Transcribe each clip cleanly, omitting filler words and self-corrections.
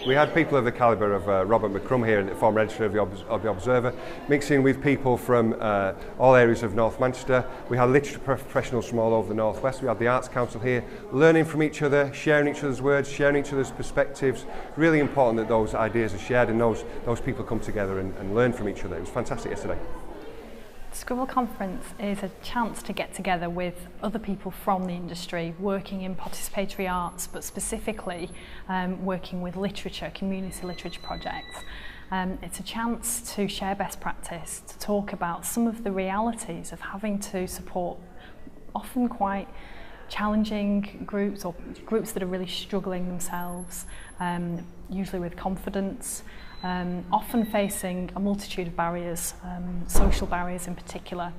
We had people of the calibre of Robert McCrum here, the former editor of the Observer, mixing with people from all areas of North Manchester. We had literature professionals from all over the North West. We had the Arts Council here, learning from each other, sharing each other's words, sharing each other's perspectives. Really important that those ideas are shared and those people come together and learn from each other. It was fantastic yesterday. Scribble Conference is a chance to get together with other people from the industry working in participatory arts, but specifically working with literature, community literature projects. It's a chance to share best practice, to talk about some of the realities of having to support often quite challenging groups or groups that are really struggling themselves, usually with confidence. Often facing a multitude of barriers, social barriers in particular.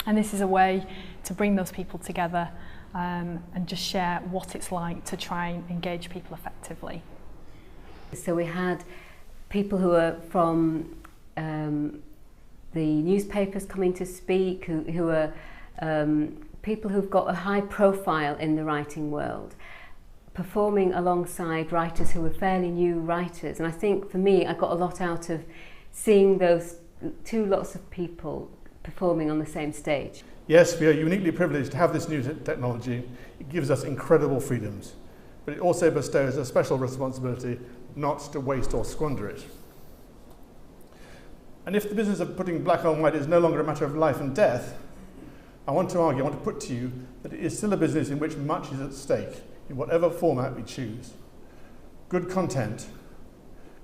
And this is a way to bring those people together and just share what it's like to try and engage people effectively. So we had people who are from the newspapers coming to speak, who are people who've got a high profile in the writing world, performing alongside writers who are fairly new writers. And I think for me, I got a lot out of seeing those two lots of people performing on the same stage. Yes, we are uniquely privileged to have this new technology. It gives us incredible freedoms, but it also bestows a special responsibility not to waste or squander it. And if the business of putting black on white is no longer a matter of life and death, I want to put to you that it is still a business in which much is at stake, in whatever format we choose. Good content,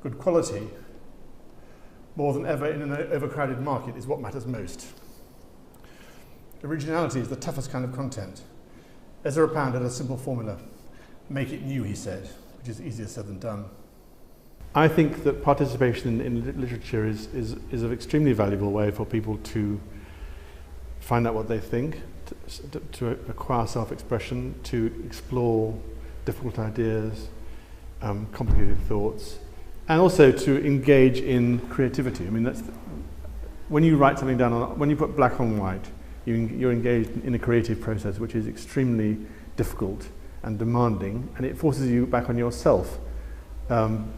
good quality, more than ever in an overcrowded market is what matters most. Originality is the toughest kind of content. Ezra Pound had a simple formula: make it new, he said, which is easier said than done. I think that participation in literature is an extremely valuable way for people to find out what they think, to acquire self-expression, to explore difficult ideas, complicated thoughts, and also to engage in creativity. I mean, when you write something down, when you put black on white, you're engaged in a creative process which is extremely difficult and demanding, and it forces you back on yourself,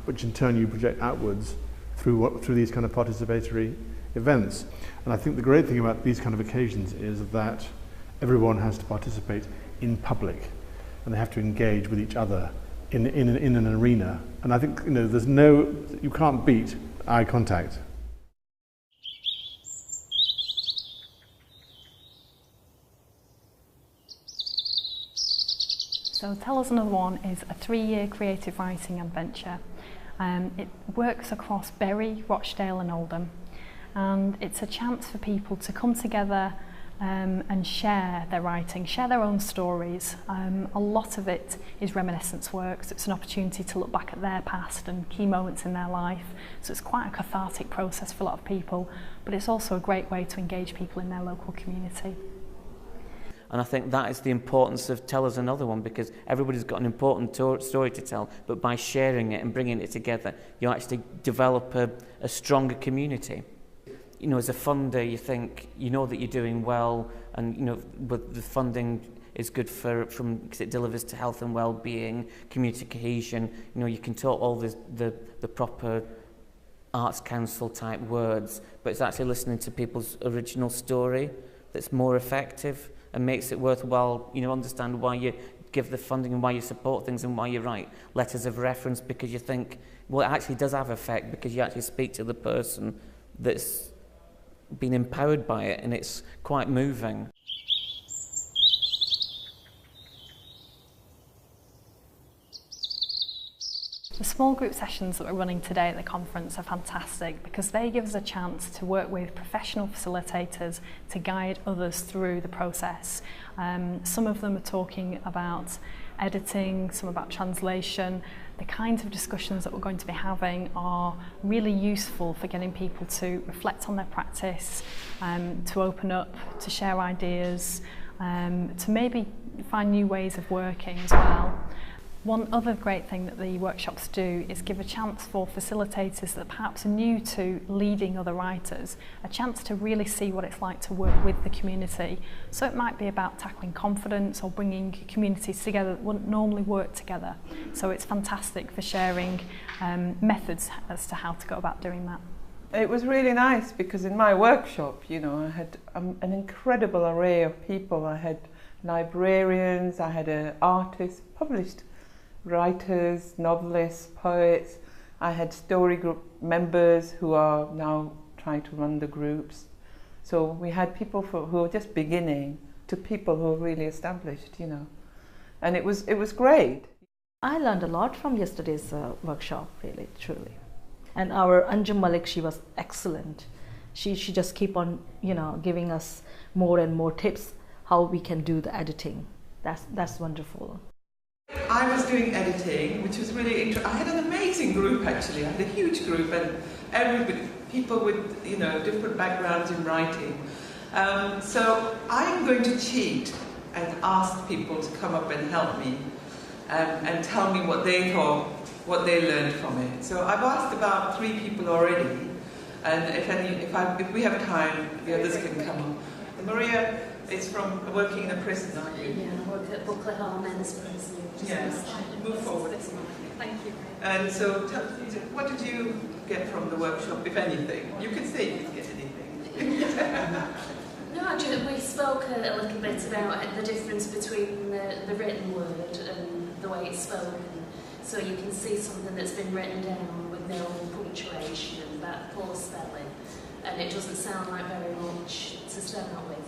which in turn you project outwards through these kind of participatory events. And I think the great thing about these kind of occasions is that everyone has to participate in public, and they have to engage with each other in an arena. And I think you can't beat eye contact. So Tell Us Another One is a 3-year creative writing adventure. It works across Bury, Rochdale and Oldham, and it's a chance for people to come together and share their writing, share their own stories. A lot of it is reminiscence work, so it's an opportunity to look back at their past and key moments in their life. So it's quite a cathartic process for a lot of people, but it's also a great way to engage people in their local community. And I think that is the importance of Tell Us Another One, because everybody's got an important story to tell, but by sharing it and bringing it together, you actually develop a stronger community. You know, as a funder, you know that you're doing well, and but the funding is good because it delivers to health and well-being, community cohesion. You can talk all the proper Arts Council type words, but it's actually listening to people's original story that's more effective and makes it worthwhile. Understand why you give the funding and why you support things and why you write letters of reference, because you think, well, it actually does have effect because you actually speak to the person that's been empowered by it, and it's quite moving. The small group sessions that we're running today at the conference are fantastic because they give us a chance to work with professional facilitators to guide others through the process. Some of them are talking about editing, some about translation. The kinds of discussions that we're going to be having are really useful for getting people to reflect on their practice, to open up, to share ideas, to maybe find new ways of working as well. One other great thing that the workshops do is give a chance for facilitators that perhaps are new to leading other writers, a chance to really see what it's like to work with the community. So it might be about tackling confidence or bringing communities together that wouldn't normally work together. So it's fantastic for sharing methods as to how to go about doing that. It was really nice because in my workshop, you know, I had an incredible array of people. I had librarians, I had artists, published writers, novelists, poets. I had story group members who are now trying to run the groups. So we had people who were just beginning to people who are really established, you know. And it was great. I learned a lot from yesterday's workshop, really, truly. And our Anjum Malik, she was excellent. She just keep on, you know, giving us more and more tips how we can do the editing. That's wonderful. I was doing editing, which was really interesting. I had an amazing group actually. I had a huge group, and everybody, people with, you know, different backgrounds in writing. So I am going to cheat and ask people to come up and help me and tell me what they thought, what they learned from it. So I've asked about 3 people already, and if we have time, the others can come up. Maria is from working in a prison, aren't you? Yeah, I work at Buckley Hall Men's Prison. Yes, move forward. Thank you. And so, what did you get from the workshop, if anything? You can say you didn't get anything. No, actually, we spoke a little bit about the difference between the written word and the way it's spoken. So you can see something that's been written down with no punctuation and that poor spelling, and it doesn't sound like very much to start with.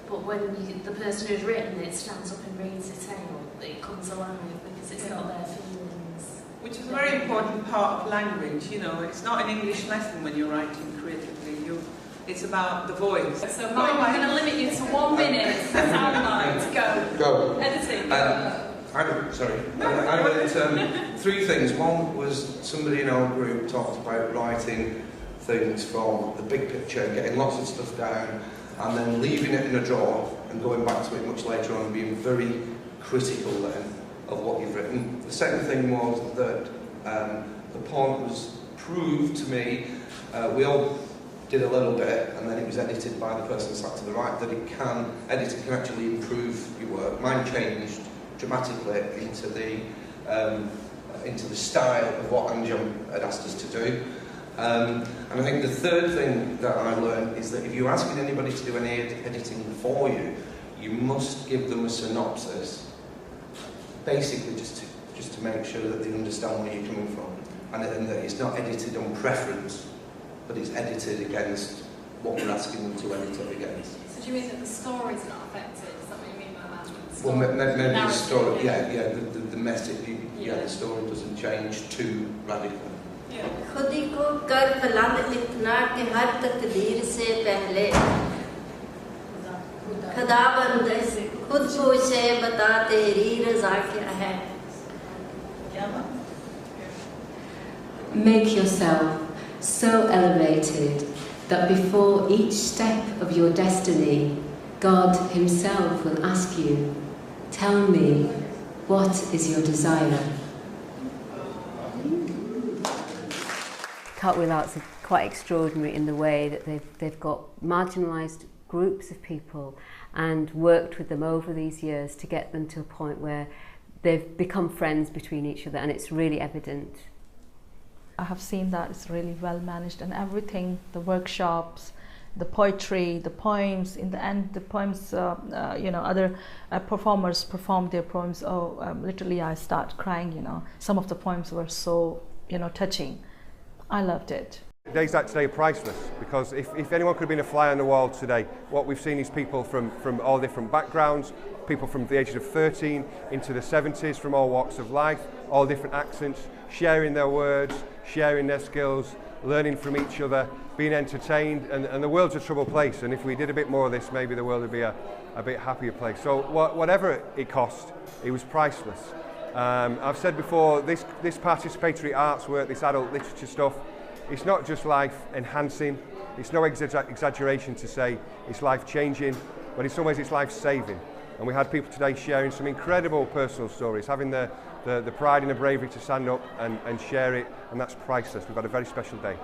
But when the person who's written it stands up and reads it out, it comes alive because it's got their feelings. Which is a very important part of language, you know. It's not an English lesson when you're writing creatively. It's about the voice. So Mike, I'm going to limit you to 1 minute. Soundbite. Go. Editing. I learned 3 things. One was somebody in our group talked about writing things from the big picture, getting lots of stuff down, and then leaving it in a drawer and going back to it much later on and being very critical then of what you've written. The second thing was that the poem was proved to me, we all did a little bit and then it was edited by the person sat to the right, that editing can actually improve your work. Mine changed dramatically into the style of what Anjum had asked us to do. And I think the third thing that I learned is that if you're asking anybody to do any editing for you, you must give them a synopsis, basically just to make sure that they understand where you're coming from, and that it's not edited on preference, but it's edited against what we're asking them to edit it against. So do you mean that the story's not affected? Is that what you mean by that? Well, maybe the story, the message, the story doesn't change too radically. खुदी को कर फलांद इतना कि हर तकदीर से पहले खुदाबंद खुद पूछे बता तेरी रज़ा क्या है. Make yourself so elevated that before each step of your destiny, God Himself will ask you, tell me, what is your desire? Cartwheel Arts are quite extraordinary in the way that they've got marginalised groups of people and worked with them over these years to get them to a point where they've become friends between each other, and it's really evident. I have seen that it's really well managed, and everything, the workshops, the poetry, the poems, in the end the poems, other performers performed their poems. Literally I start crying, Some of the poems were so, touching. I loved it. Days like today are priceless, because if anyone could have been a fly on the wall today, what we've seen is people from all different backgrounds, people from the ages of 13 into the 70s, from all walks of life, all different accents, sharing their words, sharing their skills, learning from each other, being entertained, and the world's a troubled place, and if we did a bit more of this, maybe the world would be a bit happier place. So whatever it cost, it was priceless. I've said before, this participatory arts work, this adult literature stuff, it's not just life enhancing, it's no exaggeration to say it's life changing, but in some ways it's life saving. And we had people today sharing some incredible personal stories, having the pride and the bravery to stand up and share it, and that's priceless. We've had a very special day.